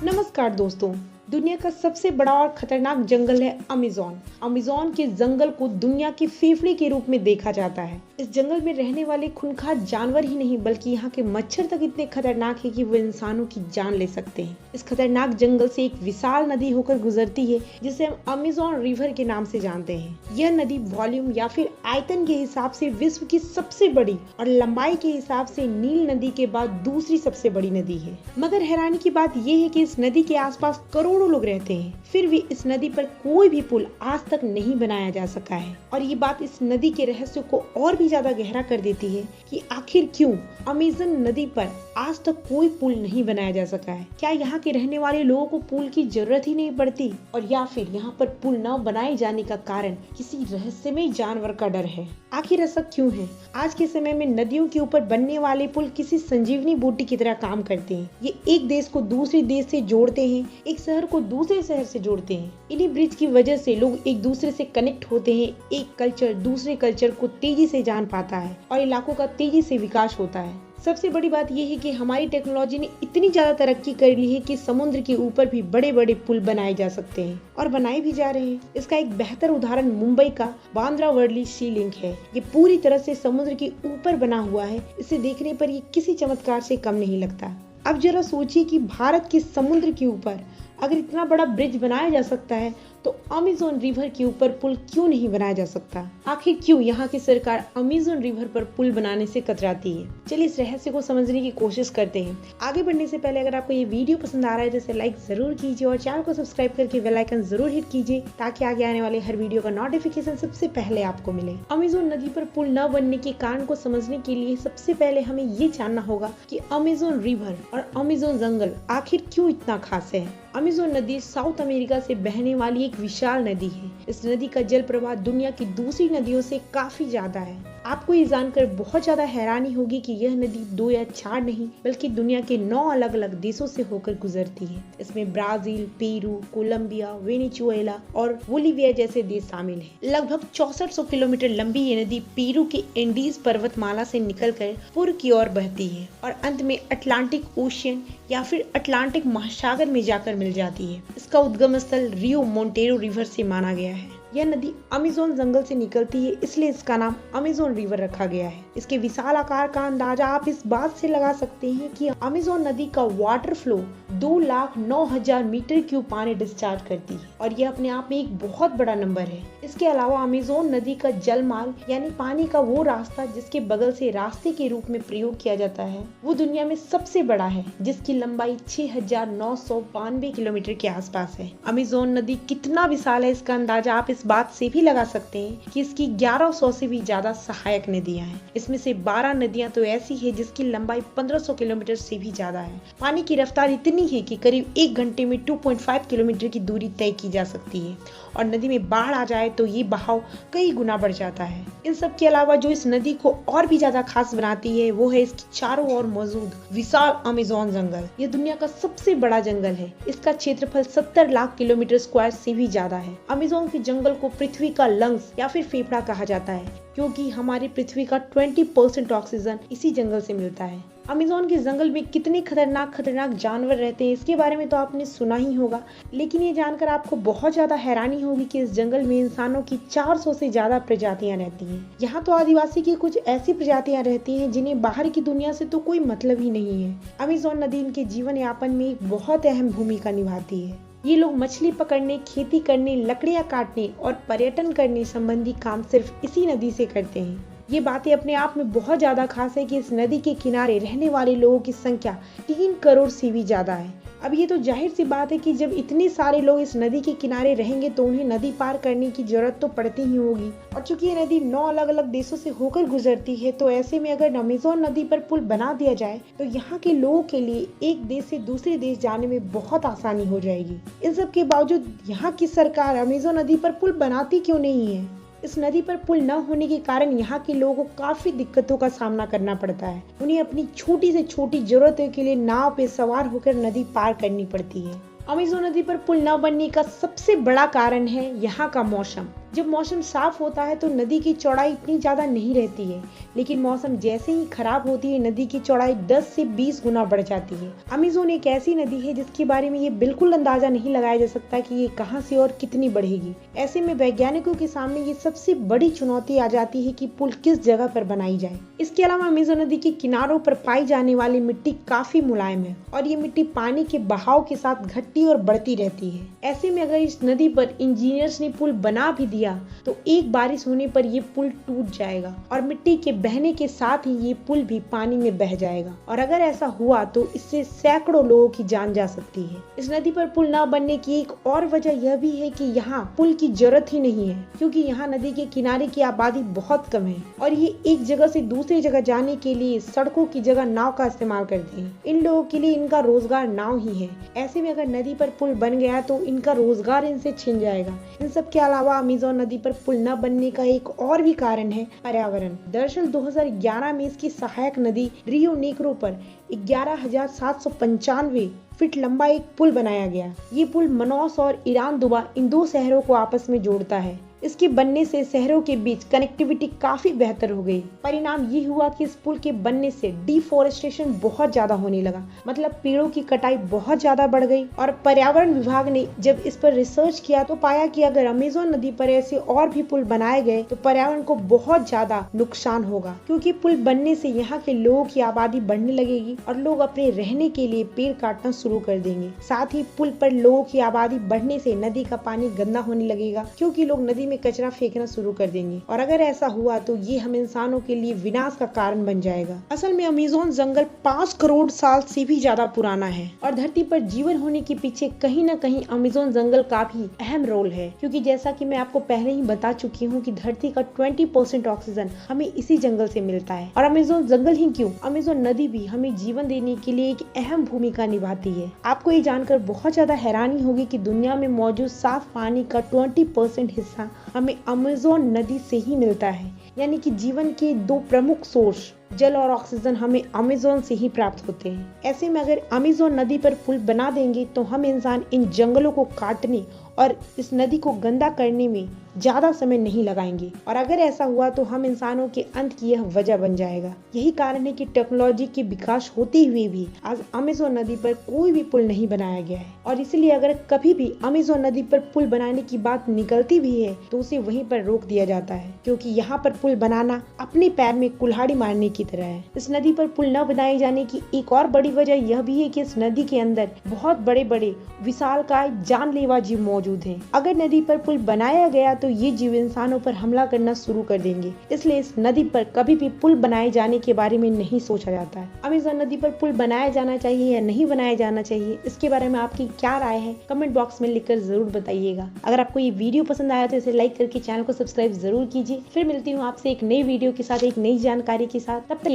नमस्कार दोस्तों। दुनिया का सबसे बड़ा और खतरनाक जंगल है अमेज़न। अमेज़न के जंगल को दुनिया के फेफड़े के रूप में देखा जाता है। इस जंगल में रहने वाले खूंखार जानवर ही नहीं बल्कि यहाँ के मच्छर तक इतने खतरनाक है कि वो इंसानों की जान ले सकते हैं। इस खतरनाक जंगल से एक विशाल नदी होकर गुजरती है जिसे हम अमेज़न रिवर के नाम से जानते हैं। यह नदी वॉल्यूम या फिर आयतन के हिसाब से विश्व की सबसे बड़ी और लंबाई के हिसाब से नील नदी के बाद दूसरी सबसे बड़ी नदी है। मगर हैरानी की बात यह है कि इस नदी के आसपास करोड़ों लोग रहते हैं, फिर भी इस नदी पर कोई भी पुल आज तक नहीं बनाया जा सका है। और ये बात इस नदी के रहस्य को और भी ज्यादा गहरा कर देती है कि आखिर क्यों अमेज़न नदी पर आज तक कोई पुल नहीं बनाया जा सका है। क्या यहाँ के रहने वाले लोगों को पुल की जरूरत ही नहीं पड़ती, और या फिर यहाँ पर पुल न बनाए जाने का कारण किसी रहस्यमय जानवर का डर है? आखिर ऐसा क्यों है? आज के समय में नदियों के ऊपर बनने वाले पुल किसी संजीवनी बूटी की तरह काम करते हैं। ये एक देश को दूसरे देश से जोड़ते हैं, एक शहर को दूसरे शहर से जोड़ते हैं। इन्हीं ब्रिज की वजह से लोग एक दूसरे से कनेक्ट होते हैं। एक कल्चर दूसरे कल्चर को तेजी से जान पाता है और इलाकों का तेजी से विकास होता है। सबसे बड़ी बात यह है कि हमारी टेक्नोलॉजी ने इतनी ज्यादा तरक्की कर ली है कि समुद्र के ऊपर भी बड़े बड़े पुल बनाए जा सकते हैं और बनाए भी जा रहे हैं। इसका एक बेहतर उदाहरण मुंबई का बांद्रा वर्ली सी लिंक है। ये पूरी तरह से समुद्र के ऊपर बना हुआ है। इसे देखने पर ये किसी चमत्कार से कम नहीं लगता। अब जरा सोचिए कि भारत के समुद्र के ऊपर अगर इतना बड़ा ब्रिज बनाया जा सकता है तो अमेज़न रिवर के ऊपर पुल क्यों नहीं बनाया जा सकता? आखिर क्यों यहाँ की सरकार अमेज़न रिवर पर पुल बनाने से कतराती है? चलिए इस रहस्य को समझने की कोशिश करते हैं। आगे बढ़ने से पहले अगर आपको ये वीडियो पसंद आ रहा है तो इसे लाइक जरूर कीजिए और चैनल को सब्सक्राइब करके बेल आइकन जरूर हिट कीजिए ताकि आगे आने वाले हर वीडियो का नोटिफिकेशन सबसे पहले आपको मिले। अमेज़न नदी पर पुल न बनने के कारण को समझने के लिए सबसे पहले हमें ये जानना होगा कि अमेज़न रिवर और अमेज़न जंगल आखिर क्यों इतना खास है। अमेज़न नदी साउथ अमेरिका से बहने वाली एक विशाल नदी है। इस नदी का जल प्रवाह दुनिया की दूसरी नदियों से काफी ज्यादा है। आपको ये जानकर बहुत ज्यादा हैरानी होगी कि यह नदी 2 या 4 नहीं बल्कि दुनिया के 9 अलग अलग देशों से होकर गुजरती है। इसमें ब्राजील, पेरू, कोलंबिया, वेनेजुएला और बोलिविया जैसे देश शामिल हैं। लगभग 6400 किलोमीटर लंबी ये नदी पेरू के एंडीज पर्वतमाला से निकलकर पूर्व की ओर बहती है और अंत में अटलांटिक ओशियन या फिर अटलांटिक महासागर में जाकर मिल जाती है। इसका उद्गम स्थल रियो मोंटेरो रिवर से माना गया है। यह नदी अमेज़न जंगल से निकलती है, इसलिए इसका नाम अमेज़न रिवर रखा गया है। इसके विशाल आकार का अंदाजा आप इस बात से लगा सकते हैं कि अमेज़न नदी का वाटर फ्लो 2,09,000 मीटर क्यूब पानी डिस्चार्ज करती है और यह अपने आप में एक बहुत बड़ा नंबर है। इसके अलावा अमेज़न नदी का जल मार्ग यानी पानी का वो रास्ता जिसके बगल से रास्ते के रूप में प्रयोग किया जाता है वो दुनिया में सबसे बड़ा है, जिसकी लंबाई 6,992 किलोमीटर के आसपास है। अमेज़न नदी कितना विशाल है इसका अंदाजा आप इस बात से भी लगा सकते हैं कि इसकी 1100 से भी ज्यादा सहायक नदियां हैं। इसमें से 12 नदियां तो ऐसी है जिसकी लंबाई 1500 किलोमीटर से भी ज्यादा है। पानी की रफ्तार इतनी है कि करीब 1 घंटे में 2.5 किलोमीटर की दूरी तय की जा सकती है और नदी में बाढ़ आ जाए तो ये बहाव कई गुना बढ़ जाता है। इन सब के अलावा जो इस नदी को और भी ज्यादा खास बनाती है वो है इसकी चारों ओर मौजूद विशाल अमेज़न जंगल। यह दुनिया का सबसे बड़ा जंगल है। इसका क्षेत्रफल 70 लाख किलोमीटर स्क्वायर से भी ज्यादा है। अमेज़न के जंगल को पृथ्वी का लंग्स या फिर फेफड़ा कहा जाता है क्योंकि हमारी पृथ्वी का 20% ऑक्सीजन इसी जंगल से मिलता है। अमेज़न के जंगल में कितने खतरनाक जानवर रहते हैं इसके बारे में तो आपने सुना ही होगा, लेकिन ये जानकर आपको बहुत ज्यादा हैरानी होगी कि इस जंगल में इंसानों की 400 से ज्यादा प्रजातियां रहती हैं। यहाँ तो आदिवासी की कुछ ऐसी प्रजातियां रहती हैं जिन्हें बाहर की दुनिया से तो कोई मतलब ही नहीं है। अमेज़न नदी इनके जीवन यापन में एक बहुत अहम भूमिका निभाती है। ये लोग मछली पकड़ने, खेती करने, लकड़ियां काटने और पर्यटन करने संबंधी काम सिर्फ इसी नदी से करते हैं। ये बातें अपने आप में बहुत ज्यादा खास है कि इस नदी के किनारे रहने वाले लोगों की संख्या 3 करोड़ से भी ज्यादा है। अब ये तो जाहिर सी बात है कि जब इतने सारे लोग इस नदी के किनारे रहेंगे तो उन्हें नदी पार करने की जरूरत तो पड़ती ही होगी। और चूंकि ये नदी 9 अलग अलग देशों से होकर गुजरती है तो ऐसे में अगर अमेज़न नदी पर पुल बना दिया जाए तो यहाँ के लोगों के लिए एक देश से दूसरे देश जाने में बहुत आसानी हो जाएगी। इन सब के बावजूद यहाँ की सरकार अमेज़न नदी पर पुल बनाती क्यों नहीं है? इस नदी पर पुल न होने के कारण यहाँ के लोगों को काफी दिक्कतों का सामना करना पड़ता है। उन्हें अपनी छोटी से छोटी जरूरतों के लिए नाव पे सवार होकर नदी पार करनी पड़ती है। अमेज़न नदी पर पुल न बनने का सबसे बड़ा कारण है यहाँ का मौसम। जब मौसम साफ होता है तो नदी की चौड़ाई इतनी ज्यादा नहीं रहती है, लेकिन मौसम जैसे ही खराब होती है नदी की चौड़ाई 10 से 20 गुना बढ़ जाती है। अमेज़न एक ऐसी नदी है जिसके बारे में ये बिल्कुल अंदाजा नहीं लगाया जा सकता कि ये कहां से और कितनी बढ़ेगी। ऐसे में वैज्ञानिकों के सामने ये सबसे बड़ी चुनौती आ जाती है कि पुल किस जगह पर बनाई जाए। इसके अलावा अमेज़न नदी के किनारों पर पाई जाने वाली मिट्टी काफी मुलायम है और ये मिट्टी पानी के बहाव के साथ घटती और बढ़ती रहती है। ऐसे में अगर इस नदी पर इंजीनियर्स ने पुल बना भी दिया तो एक बारिश होने पर ये पुल टूट जाएगा और मिट्टी के बहने के साथ ही ये पुल भी पानी में बह जाएगा और अगर ऐसा हुआ तो इससे सैकड़ों लोगों की जान जा सकती है। इस नदी पर पुल न बनने की एक और वजह यह भी है कि यहाँ पुल की जरूरत ही नहीं है, क्योंकि यहाँ नदी के किनारे की आबादी बहुत कम है और ये एक जगह से दूसरी जगह जाने के लिए सड़कों की जगह नाव का इस्तेमाल करते हैं। इन लोगों के लिए इनका रोजगार नाव ही है। ऐसे में अगर नदी पर पुल बन गया तो इनका रोजगार इनसे छिन जाएगा। इन सब के अलावा अमेज़न नदी पर पुल न बनने का एक और भी कारण है पर्यावरण। दरअसल 2011 में इसकी सहायक नदी रियो नेग्रो पर 11,795 फीट लंबा एक पुल बनाया गया। ये पुल मनौस और ईरान दुबा इन दो शहरों को आपस में जोड़ता है। इसके बनने से शहरों के बीच कनेक्टिविटी काफी बेहतर हो गई। परिणाम ये हुआ कि इस पुल के बनने से डिफोरेस्टेशन बहुत ज्यादा होने लगा, मतलब पेड़ों की कटाई बहुत ज्यादा बढ़ गई। और पर्यावरण विभाग ने जब इस पर रिसर्च किया तो पाया कि अगर अमेज़न नदी पर ऐसे और भी पुल बनाए गए तो पर्यावरण को बहुत ज्यादा नुकसान होगा, क्योंकि पुल बनने से यहाँ के लोगों की आबादी बढ़ने लगेगी और लोग अपने रहने के लिए पेड़ काटना शुरू कर देंगे। साथ ही पुल पर लोगों की आबादी बढ़ने से नदी का पानी गंदा होने लगेगा, क्योंकि लोग नदी में कचरा फेंकना शुरू कर देंगे और अगर ऐसा हुआ तो ये हम इंसानों के लिए विनाश का कारण बन जाएगा। असल में अमेज़न जंगल 5 करोड़ साल से भी ज्यादा पुराना है और धरती पर जीवन होने के पीछे कहीं न कहीं अमेज़न जंगल का भी अहम रोल है, क्योंकि जैसा कि मैं आपको पहले ही बता चुकी हूँ कि धरती का 20% ऑक्सीजन हमें इसी जंगल से मिलता है। और अमेज़न जंगल ही क्यों, अमेज़न नदी भी हमें जीवन देने के लिए एक अहम भूमिका निभाती है। आपको ये जानकर बहुत ज्यादा हैरानी होगी कि दुनिया में मौजूद साफ पानी का 20% हिस्सा हमें अमेज़न नदी से ही मिलता है। यानी कि जीवन के दो प्रमुख सोर्स जल और ऑक्सीजन हमें अमेज़न से ही प्राप्त होते हैं। ऐसे में अगर अमेज़न नदी पर पुल बना देंगे तो हम इंसान इन जंगलों को काटने और इस नदी को गंदा करने में ज्यादा समय नहीं लगाएंगे और अगर ऐसा हुआ तो हम इंसानों के अंत की यह वजह बन जाएगा। यही कारण है कि टेक्नोलॉजी के विकास होते हुए भी आज अमेज़न नदी पर कोई भी पुल नहीं बनाया गया है और इसलिए अगर कभी भी अमेज़न नदी पर पुल बनाने की बात निकलती भी है तो उसे वहीं पर रोक दिया जाता है, क्योंकि यहाँ पर पुल बनाना अपने पैर में कुल्हाड़ी मारने की तरह है। इस नदी पर पुल न बनाए जाने की एक और बड़ी वजह यह भी है कि इस नदी के अंदर बहुत बड़े बड़े विशालकाय जानलेवा जीव मौजूद हैं। अगर नदी पर पुल बनाया गया तो ये जीव इंसानों पर हमला करना शुरू कर देंगे, इसलिए इस नदी पर कभी भी पुल बनाए जाने के बारे में नहीं सोचा जाता है। अमेज़न नदी पर पुल बनाया जाना चाहिए या नहीं बनाया जाना चाहिए, इसके बारे में आपकी क्या राय है कमेंट बॉक्स में लिखकर जरूर बताइएगा। अगर आपको ये वीडियो पसंद आया तो इसे लाइक करके चैनल को सब्सक्राइब जरूर कीजिए। फिर मिलती हूँ आपसे एक नई वीडियो के साथ, एक नई जानकारी के साथ। तब तक